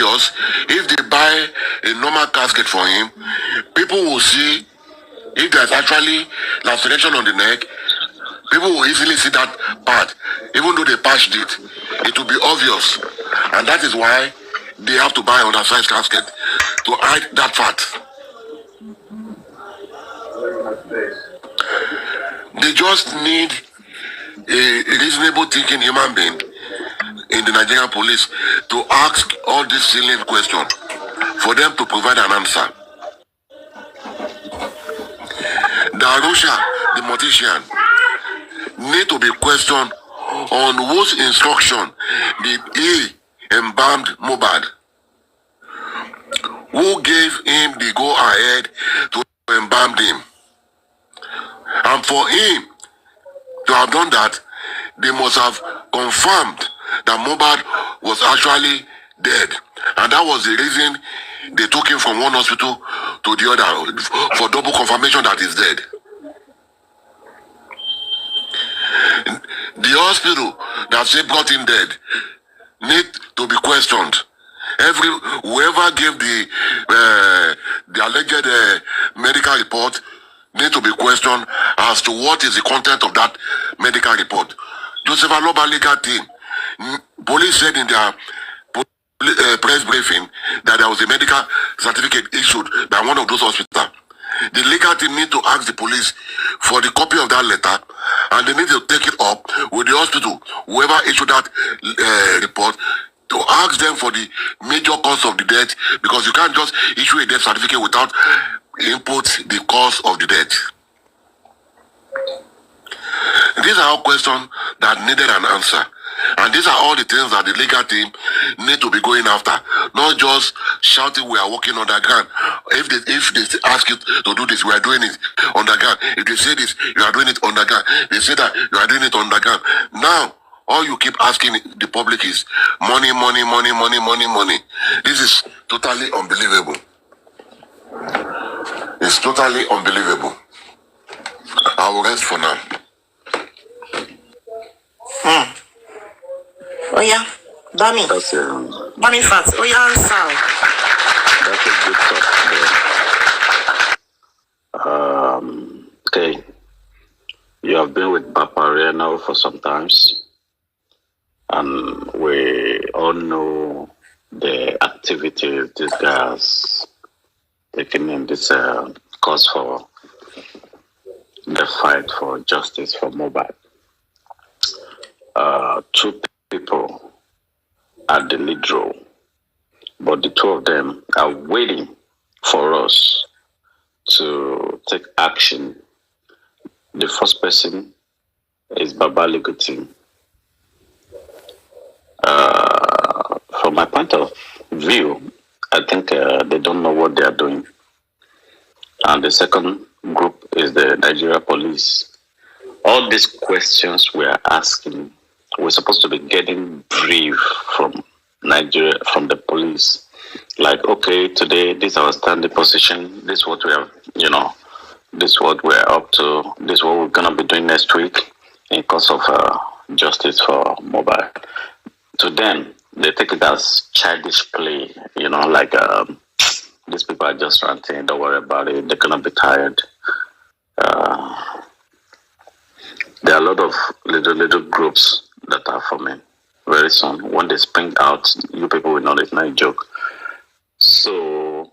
obvious. If they buy a normal casket for him, people will see if there's actually laceration on the neck. People will easily see that part, even though they patched it. It will be obvious, and that is why they have to buy undersized casket to hide that part. They just need a reasonable thinking human being in the Nigerian police to ask all these silly questions for them to provide an answer. Darusha, the mortician, need to be questioned on whose instruction did he embalmed Mohbad? Who gave him the go-ahead to embalm him? And for him to have done that, they must have confirmed that Mohbad was actually dead. And that was the reason they took him from one hospital to the other, for double confirmation that he's dead. The hospital that they brought him dead need to be questioned. Whoever gave the alleged medical report need to be questioned as to what is the content of that medical report. Joseph Aloba legal team, police said in their press briefing that there was a medical certificate issued by one of those hospitals. The legal team need to ask the police for the copy of that letter, and they need to take it up with the hospital, whoever issued that report, to ask them for the major cause of the death, because you can't just issue a death certificate without input the cause of the death. These are all questions that needed an answer. And these are all the things that the legal team need to be going after. Not just shouting, we are working underground. If they ask you to do this, we are doing it underground. If they say this, you are doing it underground. They say that, you are doing it underground. Now, all you keep asking the public is money, money, money, money, money, money. This is totally unbelievable. It's totally unbelievable. I will rest for now. Oh yeah, Bami. That's Bami fast. Oh yeah, answer. That's a good talk there. Okay. You have been with Papa now for some times, and we all know the activity this guy has taken in this cause for the fight for justice for Mohbad. Two people at the lead role, but the two of them are waiting for us to take action. The first person is Baba Legutin. From my point of view, I think they don't know what they are doing. And the second group is the Nigeria police. All these questions we are asking, we're supposed to be getting brief from Nigeria, from the police. Like, okay, today, this is our standing position. This is what we have, this is what we're up to. This is what we're going to be doing next week in cause of justice for Mohbad. To them, they take it as childish play, like these people are just ranting, don't worry about it, they're going to be tired. There are a lot of little groups that are forming very soon. When they spring out, you people will know it's not a joke. So,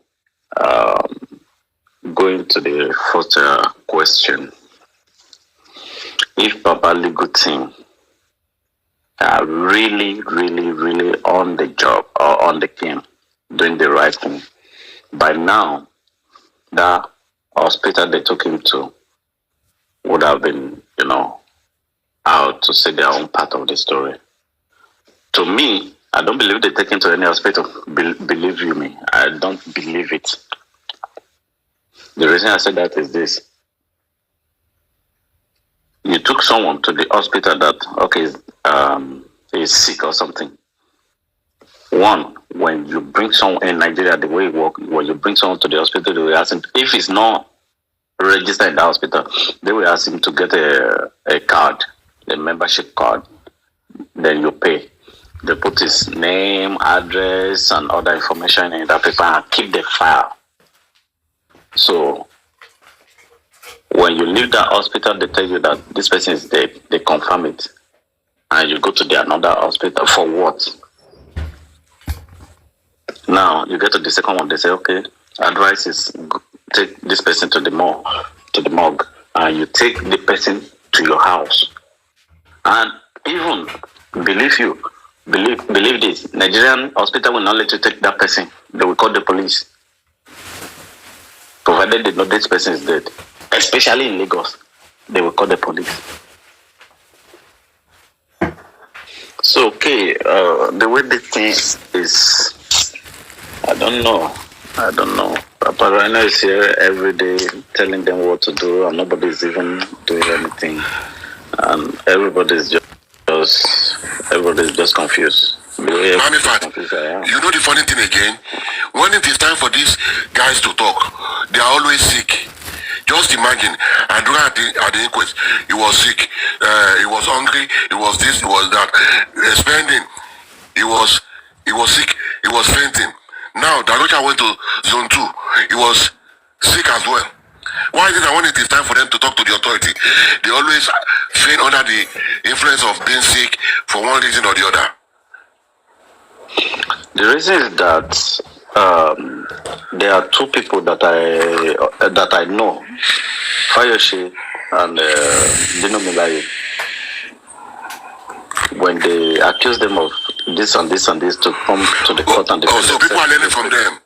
going to the first question. If Papa Legutin are really on the job or on the game, doing the right thing, by now, that hospital they took him to would have been, out to say their own part of the story. To me, I don't believe they take him to any hospital. Believe you me, I don't believe it. The reason I said that is this. You took someone to the hospital that, okay, is sick or something. One, when you bring someone in Nigeria, the way it works, when you bring someone to the hospital, they will ask him, if it's not registered in the hospital, they will ask him to get a card, a membership card, then you pay. They put his name, address, and other information in that paper and keep the file. So when you leave that hospital, they tell you that this person is dead. They confirm it. And you go to the another hospital for what? Now you get to the second one, they say, okay, advice is take this person to the morgue, and you take the person to your house. And even believe this, Nigerian hospital will not let you take that person. They will call the police. Provided they know this person is dead. Especially in Lagos, they will call the police. So okay, the way the thing is, I don't know. Papa Rhino is here every day telling them what to do, and nobody's even doing anything, and everybody's just confused. Man, in fact, you know the funny thing again? When it is time for these guys to talk, they are always sick. Just imagine, and during at the inquest, he was sick, he was hungry, he was this, he was that, spending, he was sick, he was fainting. Now, Darocha went to zone 2, he was sick as well. Why is it that when it is time for them to talk to the authority, they always faint under the influence of being sick for one reason or the other? The reason is that there are two people that I know, Fayoshe and Dino Milaye. When they accuse them of this and this and this to come to the court and the so people are learning from them.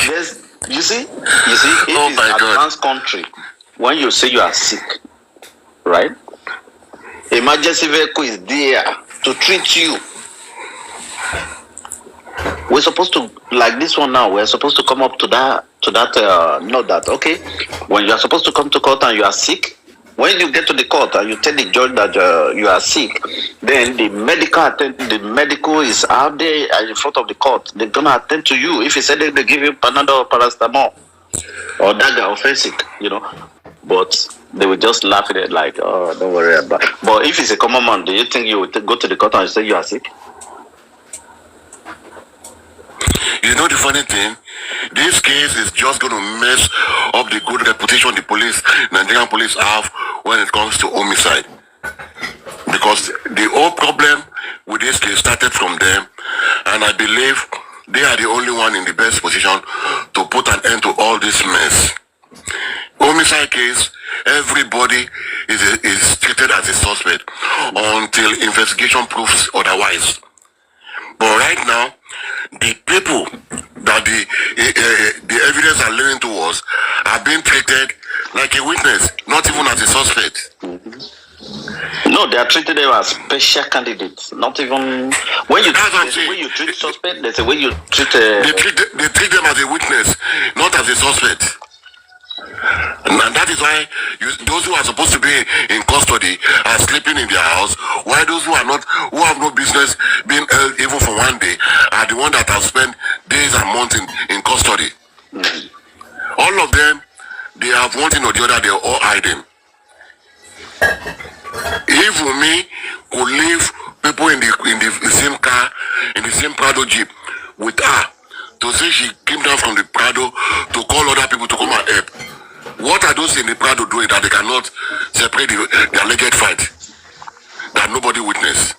Yes, you see, if it's an advanced country, when you say you are sick, right? Emergency vehicle is there to treat you. We're supposed to, like this one now, we're supposed to come up to that, know that, okay, when you are supposed to come to court and you are sick, when you get to the court and you tell the judge that you are sick, then the medical is out there in front of the court. They're going to attend to you. If you say they give you Panadol or Paracetamol or Daga or Fesic, but they will just laugh at it like, oh, don't worry about it. But if it's a common man, do you think you would go to the court and say you are sick? You know the funny thing? This case is just going to mess up the good reputation the Nigerian police have when it comes to homicide. Because the whole problem with this case started from them, and I believe they are the only one in the best position to put an end to all this mess. Homicide case, everybody is treated as a suspect until investigation proves otherwise. But right now, the people that the evidence are leading towards are being treated like a witness, not even as a suspect. No, they are treated as special candidates. Not even when you treat suspect. There's a way you treat. They treat them as a witness, not as a suspect. And that is why those who are supposed to be in custody are sleeping in their house, while those who have no business being held even for one day are the ones that have spent days and months in custody. All of them, they have one thing or the other, they are all hiding. If Wunmi could leave people in the same car, in the same Prado Jeep with her, to say she came down from the Prado to call other people to come and help, what are those in the Prado doing that they cannot separate the alleged fight that nobody witnessed?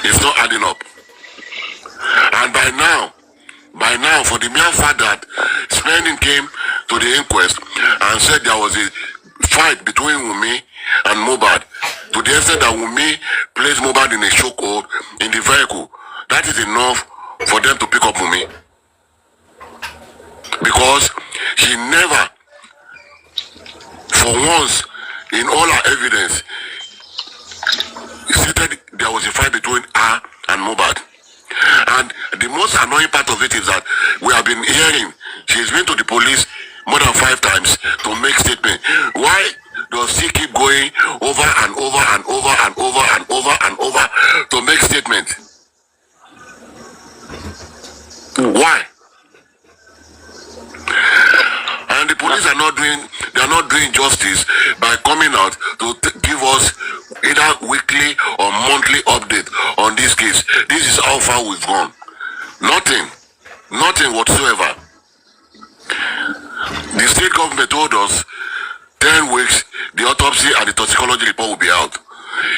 It's not adding up. And by now, for the mere fact that Spending came to the inquest and said there was a fight between Wunmi and Mohbad, to the extent that Wunmi placed Mohbad in a chokehold in the vehicle, that is enough for them to pick up Wunmi. Because she never, for once in all her evidence, stated there was a fight between her and Mohbad. And the most annoying part of it is that we have been hearing she's been to the police more than 5 times to make statement. Why does she keep going over and over and over and over and over and over to make statement? Why? And the police are not doing justice by coming monthly update on this case. This is how far we've gone. Nothing whatsoever. The state government told us 10 weeks, the autopsy and the toxicology report will be out.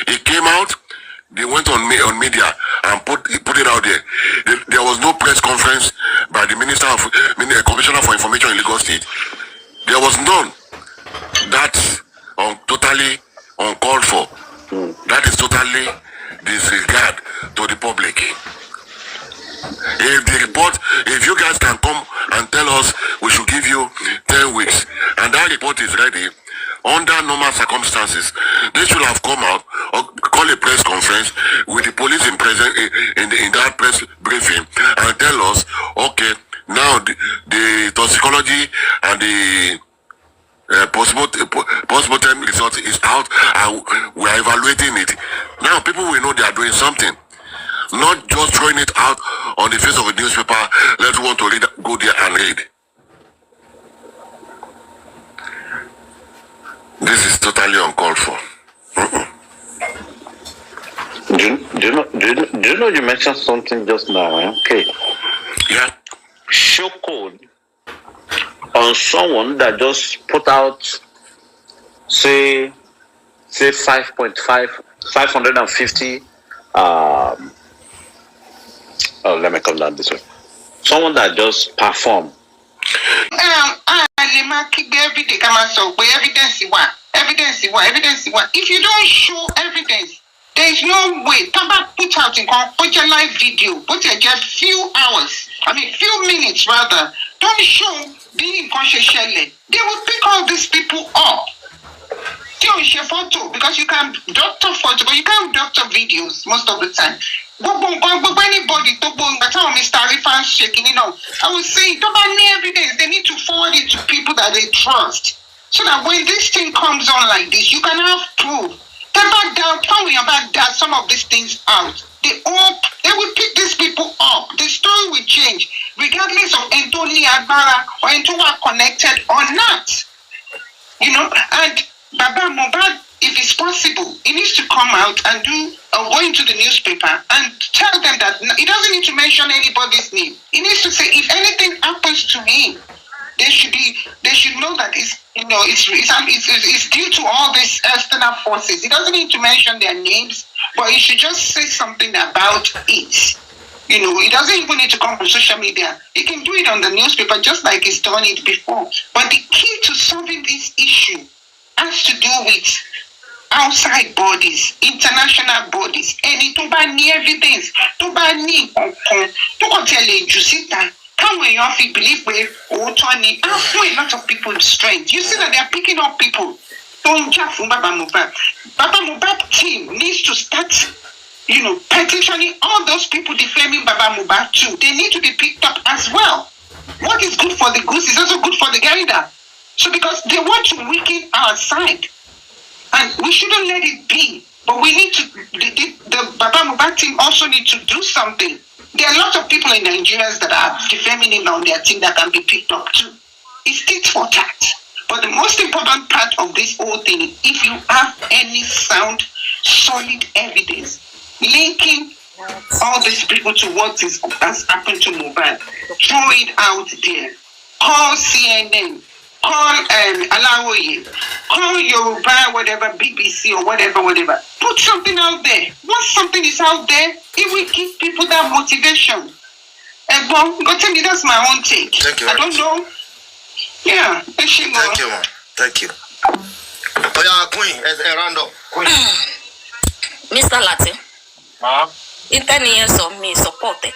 It came out, they went on media and put it out there. There was no press conference by the Commissioner for Information in Lagos State. There was none. That's totally uncalled for. That is totally disregard to the public. If you guys can come and tell us we should give you 10 weeks, and that report is ready, under normal circumstances, they should have come out or call a press conference with the police in that press briefing and tell us, okay, now the toxicology and the post-mortem result is out and we are evaluating it. Now people will know they are doing something. Not just throwing it out on the face of a newspaper. Let's want to read, go there and read. This is totally uncalled for. Do you know you mentioned something just now? Okay. Yeah. Show code on someone that just put out, say 550. Let me come down this way. Someone that just perform. Every day come and so evidence. If you don't show evidence, there is no way. Taba put out in put your live video, put your just few minutes rather. Don't show being conscious. They will pick all these people up. Don't share photo because you can doctor photo, but you can't doctor videos most of the time. Anybody to Mr. Rifan shaking, I would say don't buy me evidence. They need to forward it to people that they trust. So that when this thing comes on like this, you can have proof. Back down, some of these things out. They will pick these people up. The story will change, regardless of Anthony Agbara or Antoine connected or not. And Baba Mohbad, if it's possible, he needs to come out and go into the newspaper and tell them that he doesn't need to mention anybody's name. He needs to say if anything happens to him, they should know that it's due to all these external forces. He doesn't need to mention their names, but he should just say something about it. He doesn't even need to come on social media. He can do it on the newspaper just like he's done it before. But the key to solving this issue has to do with outside bodies, international bodies. Any to buy evidence, to buy to tell you that. How will you believe where Tony after a lot of people strength? You see that they are picking up people. Don't jump from Baba Mohbad. Baba Mohbad team needs to start, petitioning all those people defaming Baba Mohbad too. They need to be picked up as well. What is good for the goose is also good for the gander. So because they want to weaken our side. And we shouldn't let it be. But we need to, the Baba Mohbad team also need to do something. There are a lot of people in Nigeria that are defaming him on their team that can be picked up too. It's Tikt0k. But the most important part of this whole thing, if you have any sound, solid evidence linking all these people to what has happened to Mohbad, throw it out there. Call CNN. Call Alawoye, call Yoruba, whatever, BBC or whatever. Put something out there. Once something is out there, it will give people that motivation. Go tell me, that's my own take. Thank you. I don't know. Yeah. Thank you, man. Thank you. Oh, yeah, Queen, Randall. Queen. Mr. Latte. Internet me support it.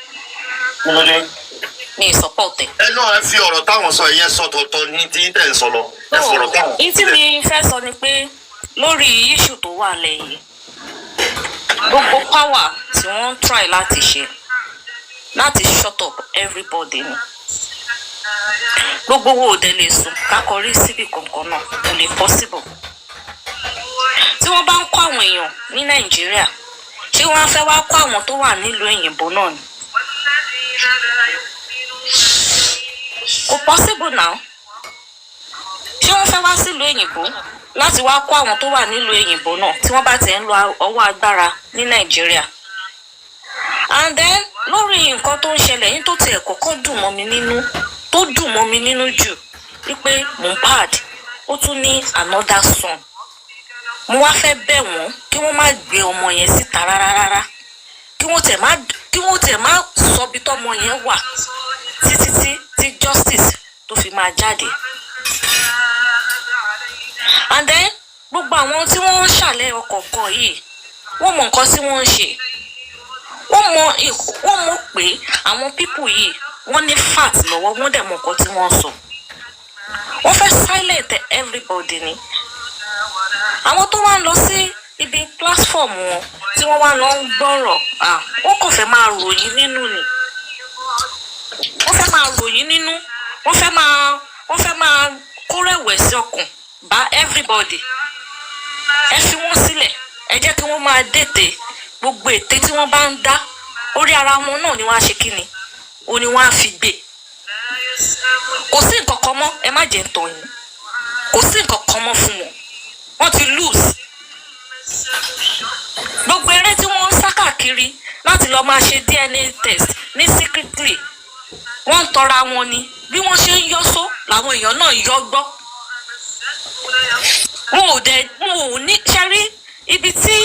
Me support it. No, I feel all the time so yes, so to need to solo. It's me first on the pay. Lórí issue tó wà lẹ́yìn. Gbogbo power tí wọ́n try láti ṣe. Láti shut up everybody. Gbogbo wo de lè sùn ká kọrí síbi kankan náà kò lè possible. Tí wọ́n bá ń kó àwọn èèyàn ní Nàìjíríà, ṣé wọ́n á fẹ́ wá kó àwọn tó wà nílùú òyìnbó náà ni? Kò possible now. Ṣé wọ́n fẹ́ wá sílùú òyìnbó láti wá kó àwọn tó wà nílùú òyìnbó náà tí wọ́n bá tẹ̀ ń lo ọwọ́ agbára ní Nàìjíríà. And then lórí nǹkan tó ń ṣẹlẹ̀ yín tó tiẹ̀ kọ́kọ́ dùn mọ́ mi nínú jù wípé Mohbad ó tún ní another son. Mo wá fẹ́ bẹ̀ wọ́n kí wọ́n má gbé ọmọ yẹn síta rárá, kí wọ́n tẹ̀ má sọ bí tọ́mọ yẹn wà títí tí justice tó fi máa jáde. And then gbogbo àwọn tí wọ́n ń ṣàlẹ̀ ọkọ̀ọ̀kan yìí wọ́n mọ nǹkan tí wọ́n ń ṣe, wọ́n mọ̀ pé àwọn pípù yìí wọ́n ní fact lọ́wọ́, wọ́n dẹ̀ mọ nǹkan tí wọ́n sọ. Wọ́n fẹ́ silent everybody ni. Àwọn tó wá ń lọ sí ibi platform wọn tí wọ́n wá lọ ń gbọ́rọ̀ wọ́n kàn fẹ́ máa ròyìn nínú ni. Wọ́n fẹ́ máa ròyìn nínú, wọ́n fẹ́ máa kórẹ̀wẹ̀sì ọkàn bá everybody. Ẹ fi wọ́n sílẹ̀, ẹ jẹ́ kí wọ́n máa dètè gbogbo ète tí wọ́n bá ń dá orí ara wọn náà ni wọ́n á ṣe kíni, ó ní wọ́n á fi gbé. Kò sí nǹkan kan mọ́, ẹ má jẹ́ ń tọ̀ yín, kò sí nǹkan kan mọ́ fún wọn, wọ́n ti lose. Gbogbo eré tí wọ́n ń sá káàkiri láti lọ máa ṣe DNA test ní secretly, wọ́n ń tọra wọn ni. Bí wọ́n ṣe ń yọ́ só làwọn èèyàn náà yọ́ gbọ́. Wọn ò ní ṣẹ́rí ibi tí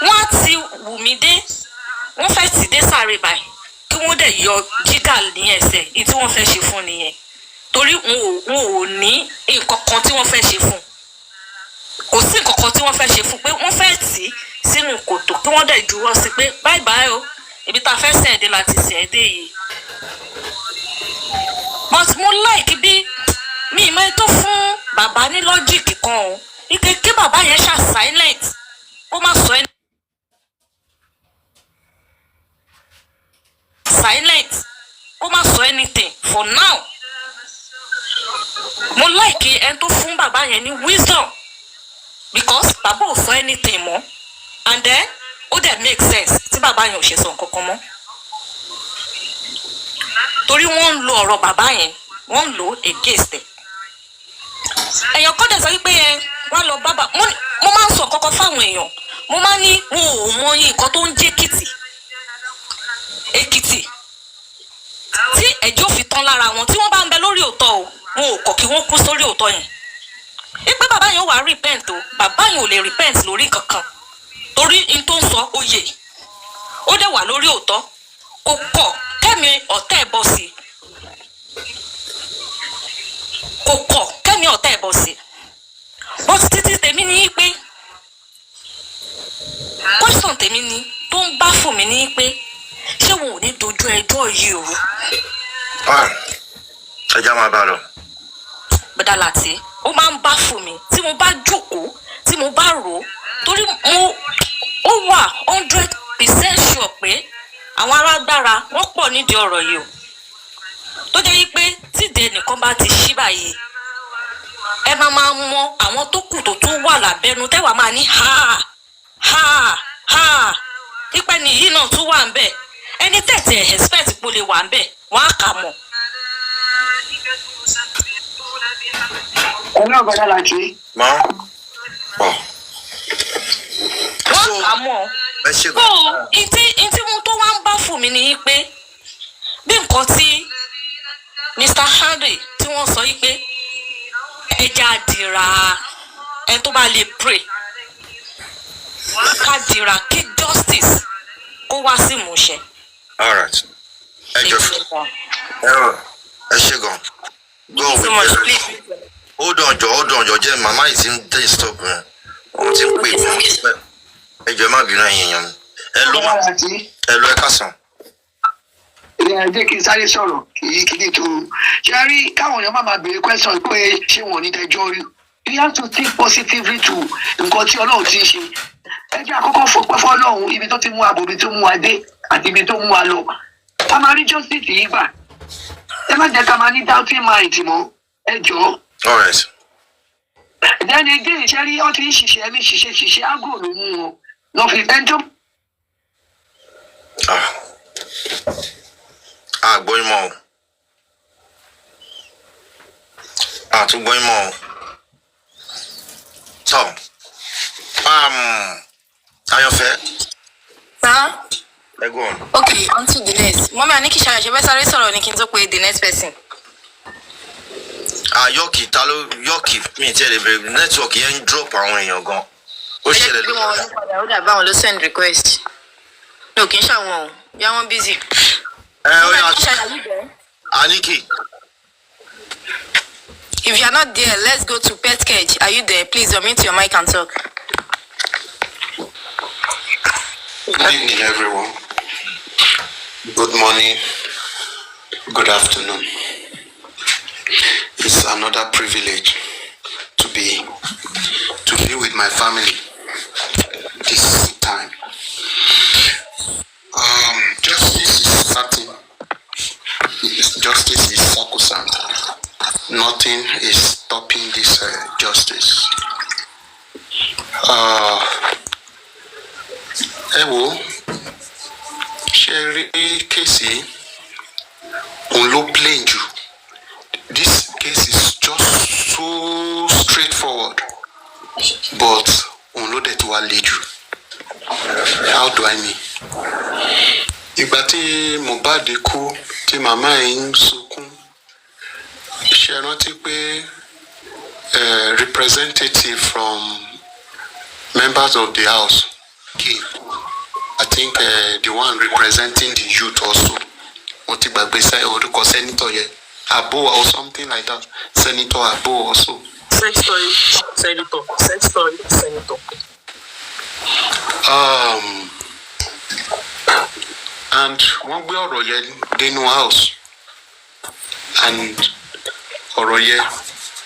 wọ́n á ti Wùmí dé, wọ́n fẹ́ ti dé sáré báyìí kí wọ́n dẹ̀ yọ jídà ní ẹsẹ̀ èyí tí wọ́n fẹ́ ṣe fún nìyẹn. Torí wọn ò ní nǹkan kan tí wọ́n fẹ́ ṣe fún, kò sí nǹkan kan tí wọ́n fẹ́ ṣe fún, pé wọ́n fẹ́ tì í sínú kòtò kí wọ́n dẹ̀ juwọ́ sí pé bye bye o, ibi tá a fẹ́ sẹ̀ dé láti sẹ̀ dé yìí. But mo like bí mi ìmọ̀ tó fún bàbá ní lọ́jíìkì kan o, ike kí bàbá yẹn ṣá silent, ó má sọ ẹni silent, ó má sọ anything for now. Mo like ẹni tó fún bàbá yẹn ní wisdom, because bàbá ò sọ anything mọ́, and then ó dẹ̀ make sense tí bàbá yẹn ò ṣe sọ nǹkan kan mọ́. Torí wọ́n ń lo ọ̀rọ̀ bàbá yẹn, wọ́n ń lò against ẹ̀. Èèyàn kọ́ dẹ̀ sọ wípé wọ́n lọ bàbá, mo máa ń sọ kọ́kọ́ fáwọn èèyàn, mo máa ń ní wọn ò mọ nǹkan tó ń jẹ́ Èkìtì tí ẹ̀jẹ̀ ò fi tán lára wọn, tí wọ́n bá ń bẹ lórí òótọ́ o, wọn ò kọ̀ kí wọ́n kú sórí òótọ́ yẹn. Wípé bàbá yẹn ò wá repent o, bàbá yẹn ò lè repent lórí kankan, torí in tó ń sọ oyè ó dẹ̀ wà lórí òótọ́, kò kọ̀ kẹ́mi ọ̀tá ẹ̀ bọ́ sí i, kò kọ̀ kẹ́mi ọ̀tá ẹ̀ bọ́ sí i. But títí tèmi ní pé question tèmi ni tó ń bá fún mi ní pé ṣé wọn ò ní dojú ẹjọ́ yìí o. ẹja máa bá lọ. Bọ́dà Láti ó máa ń bá fún mi tí mo bá jókòó tí mo bá rò ó, torí ó wà 100% sure pé àwọn alágbára wọ́n pọ̀ nídìí ọ̀rọ̀ yìí o, tó jẹ́ wípé tíde nìkan bá ti ṣí báyìí ẹ máa mọ àwọn tó kù tó tún wà lábẹ́nu tẹ́wàá máa ní pípẹ́ ni yìí náà tún wà ń bẹ̀, ẹni tẹ̀tẹ̀ expect kó lè wà ń bẹ̀ wọ́n á kà mọ̀. Ọlọ́run Bọ́dà Láti. Mọ́. Wọ́n kà mọ̀. So ìtí wọn tó wá ń bá fún mi ni pé bí nǹkan tí Mr. Henry tí wọ́n sọ yìí pé ẹja àdìrà ẹni tó bá lè pray ká dìrà kí justice kó wá sí ìmúṣẹ. All right. Ẹ jọ fún ẹ ṣe gan. Go with it. Hold on jọ jẹ́ màmá yìí ti ń dé stop ẹ̀ wọ́n ti ń pè é ẹ jọ má bínú ẹ̀yìn èèyàn mi. Ẹ lọ ẹ kásán. Jẹ́ kí n sáré sọ̀rọ̀ kì í tó ṣe rí káwọn èèyàn máa béèrè question pé ṣé wọn ò ní tẹjọ́ rí. You have to think positively to nǹkan tí Ọlọ́run ti ṣe. Ẹ jẹ́ àkọ́kọ́ fọpẹ́ fọ́lọ́run ibi tó ti mú àbò ibi tó mú wa dé àti ibi tó mú wa lọ. Ká máa rí justice yìí gbà. Ẹ má jẹ́ ká máa ní doubting mind mọ́, ẹ jọ̀ọ́. All right. Then again ṣe rí ọtí ṣiṣẹ́ mi ṣiṣẹ́ ágò ló mú wọn lọ fi ẹjọ́. Gbọ́ ìmọ̀ o. Tún gbọ́ ìmọ̀ o. So, Ayofe, Sir? go on. Okay, on to the next. Mommy, I need to share the next person. Yoki, Talo, Yoki, me tell you, network, you drop on when you're gone. What's the send request? No, Kinsha, you're busy. Aniki. If you're not there, let's go to Pet Cage. Are you there? Please unmute your mic and talk. Good evening, everyone. Good morning. Good afternoon. It's another privilege to be with my family this time. Justice is certain. Justice is sacrosanct. Nothing is stopping this justice. Sherry Casey, on low plane you. This case is just so straightforward, but on low that will lead you. How do I mean? Ìgbà tí Mohbad kú, tí màmá ń sunkún, ṣé rántí pé representative from members of the house came. I think the one representing the youth also. What the senator here, Abo or something like that. Senator Abo also. Senator. And one gbé ọ̀rọ̀ yẹn dénú house, and ọ̀rọ̀ yẹn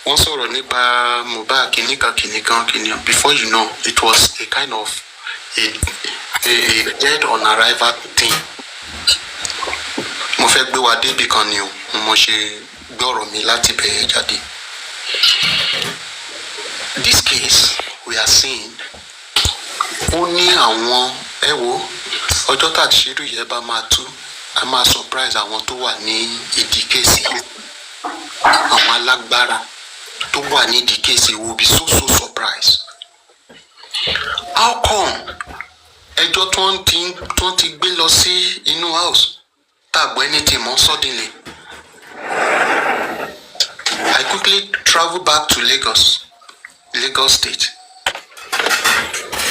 wọ́n sọ̀rọ̀ nípa Mohbad kìnìkan. Before you know, it was a kind of a dead on arrival thing. Mo fẹ́ gbé wa débi kan ni o, mo ṣe gbé ọ̀rọ̀ mi láti bẹ̀rẹ̀ jáde. This case we are seeing, ó ní àwọn ọjọ́ tá àṣírí yẹn bá máa tú, a máa surprise àwọn tó wà ní ìdí kéèsì, àwọn alágbára tó wà ní ìdí kéèsì will be so surprised. How come ẹjọ́ tó ń ti gbé lọ sí inú house tàgbọ́ anything mọ́ suddenly? I quickly travel back to Lagos State.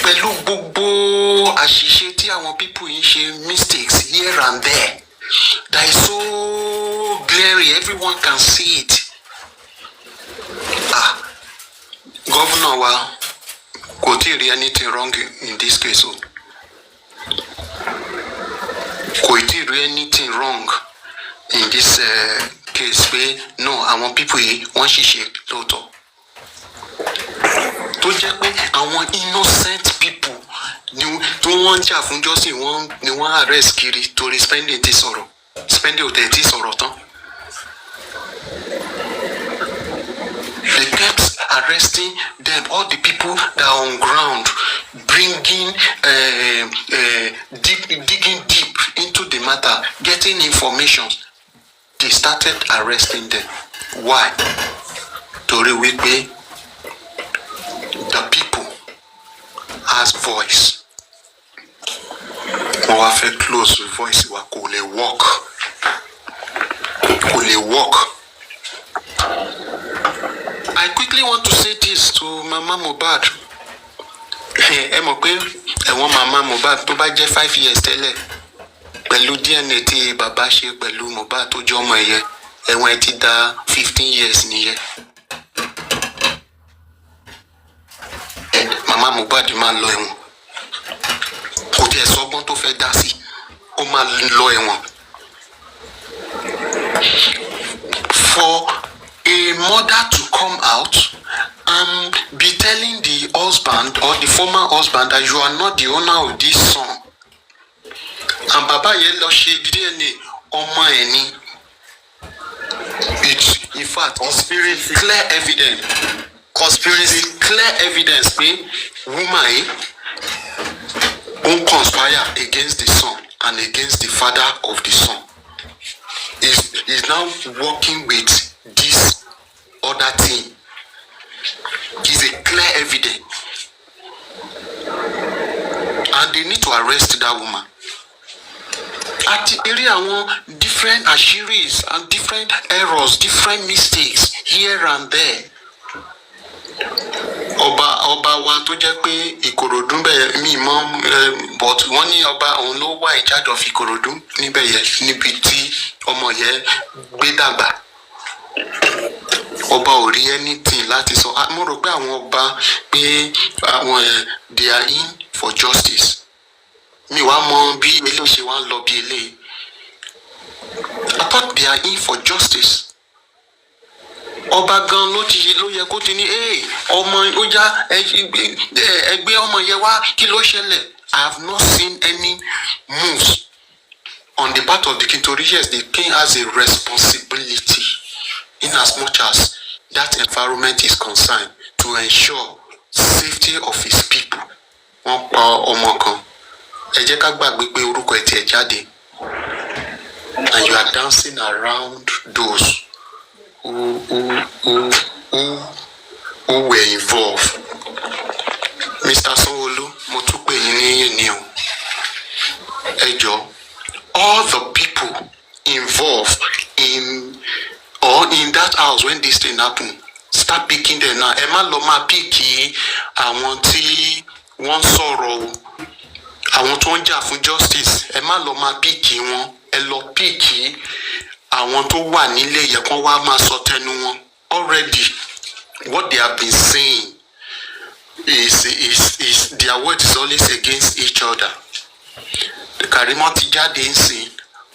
Pẹ̀lú gbogbo àṣìṣe tí àwọn people yìí ṣe, mistakes here and there, that is so glaring, everyone can see it. Governor wa kò tí rí anything wrong in this case o. Kò tí rí anything wrong in this case pé no, àwọn people yìí wọ́n ṣìṣe lóòótọ́. Tó jẹ́ pé àwọn innocent people ni wọ́n jà fún justice, ni wọ́n arrest kiri torí spending ò tẹ̀ tí sọ̀rọ̀ tán. They kept arresting them, all the people that are on ground, bringing, digging deep into the matter, getting information. They started arresting them. Why? Torí wípé the people has voice. Wọ́n wá fẹ́ close voice wa kò lè work. I quickly want to say this to Mama Mohbad. Ẹ mọ̀ pé ẹ̀wọ̀n Mama Mohbad tó bá jẹ́ 5 years tẹ́lẹ̀, pẹ̀lú DNA tí bàbá ṣe pẹ̀lú Mohbad tó jẹ́ ọmọ ẹ̀yẹ, ẹ̀wọ̀n ẹ̀ ti dá 15 years nìyẹn. Mama Mohbad máa lọ ẹ̀wọ̀n. Kò tiẹ̀ sọ́gbọ́n tó fẹ́ dá sí, ó máa lọ ẹ̀wọ̀n. For a mother to come out and be telling the husband or the former husband that you are not the owner of this son, and Baba yẹn lọ ṣe DNA ọmọ ẹ̀ ni, in fact, conspiracy, clear evidence. Conspiracy, clear evidence pé woman won't conspire against the son and against the father of the son. Is now working with this other team is a clear evidence. And they need to arrest that woman. At the area, different asheries and different errors, different mistakes here and there. Ọba wa tó jẹ́ pé Ìkòròdú bẹ́ẹ̀ mi mọ́ but wọ́n ní ọba òun ló wà in charge of Ìkòròdú níbẹ̀ yẹn níbi tí ọmọ yẹn gbé dàgbà. Ọba ò rí anything láti sọ. Mo rò pé àwọn ọba pé àwọn they are in for justice. Mi wá mọ bí eléyìí ṣe wá ń lọ bí eléyìí. I thought they are in for justice. Ọba gan ló yẹ kó ti ní ọmọ ó já ẹgbẹ́ ọmọ yẹn wá kí ló ṣẹlẹ̀. I have not seen any moves on the part of the king. Yes, the king has a responsibility in as much as that environment is concerned to ensure safety of his people. Wọ́n pa ọmọ kan. Ẹ jẹ́ ká gbàgbé pé orúkọ ẹ̀ tiẹ̀ jáde. And you are dancing around those who were involved. Mr. Sanwo-Olu, mo tún pè yín ní o. Ẹ jọ̀ọ́, all the people involved in that house when this thing happen, start picking them now. Ẹ má lọ máa píìkì àwọn tí wọ́n sọ̀rọ̀ o. Àwọn tó ń jà fún justice, ẹ má lọ máa píìkì wọn. Ẹ lọ píìkì àwọn tó wà nílé yẹn kán wá máa sọ tẹnu wọn. Already, what they have been saying is their word is always against each other. Karimo ti jáde ń sìn,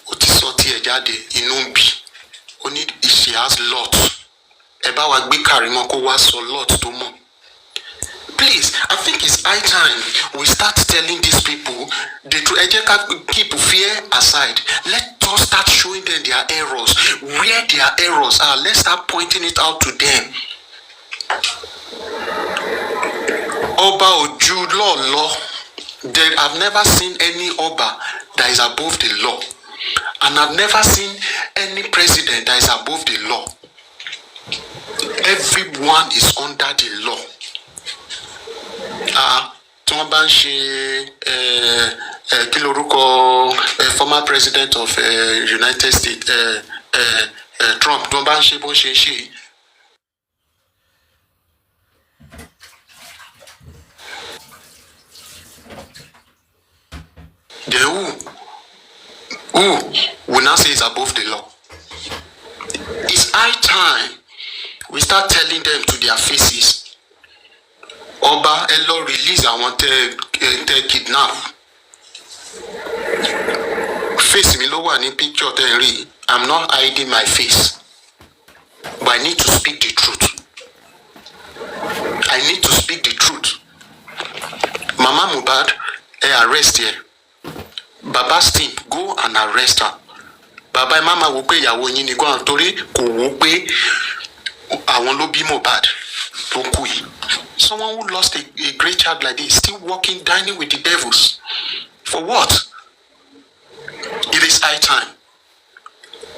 ó ti sọ tiẹ̀ jáde, inú ń bì. Ó ní she has lot. Ẹ bá wa gbé Karimo kó wá sọ lot tó mọ̀. Please, I think it's high time we start telling these people the truth. Ẹ jẹ́ ká keep fear aside. Let us start showing them their errors, where their errors are. Let's start pointing it out to them. Oba oju law. I've never seen any Oba that is above the law. And I've never seen any president that is above the law. Everyone is under the law. Tí wọ́n bá ń ṣe kí lorúkọ former president of United States Trump tí wọ́n bá ń ṣe bó ṣe ṣe. The who will now say is above the law. It's high time we start telling them to their faces. Oba, ẹ lọ release àwọn tẹ kidnap. Face mi ló wà ní picture tẹ́ ń rí. I'm not hiding my face. But I need to speak the truth. I need to speak the truth. Mama Mohbad, arrest here. Baba's team, go and arrest her. Baba mama wò pé ìyàwó yín ni gan torí kò wò pé àwọn ló bí Mohbad tó kú yìí. Someone who lost a great child like this, still walking, dining with the devils. For what? It is high time.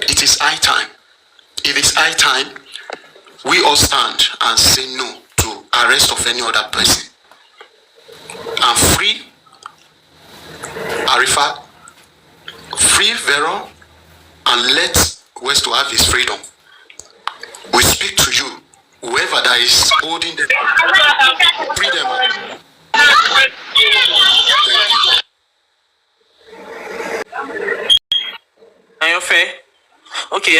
It is high time. It is high time we all stand and say no to arrest of any other person. And free Arifa, free Vero, and let West to have his freedom. We speak to you, whoever that is holding them, free them. Are you fair? Okay,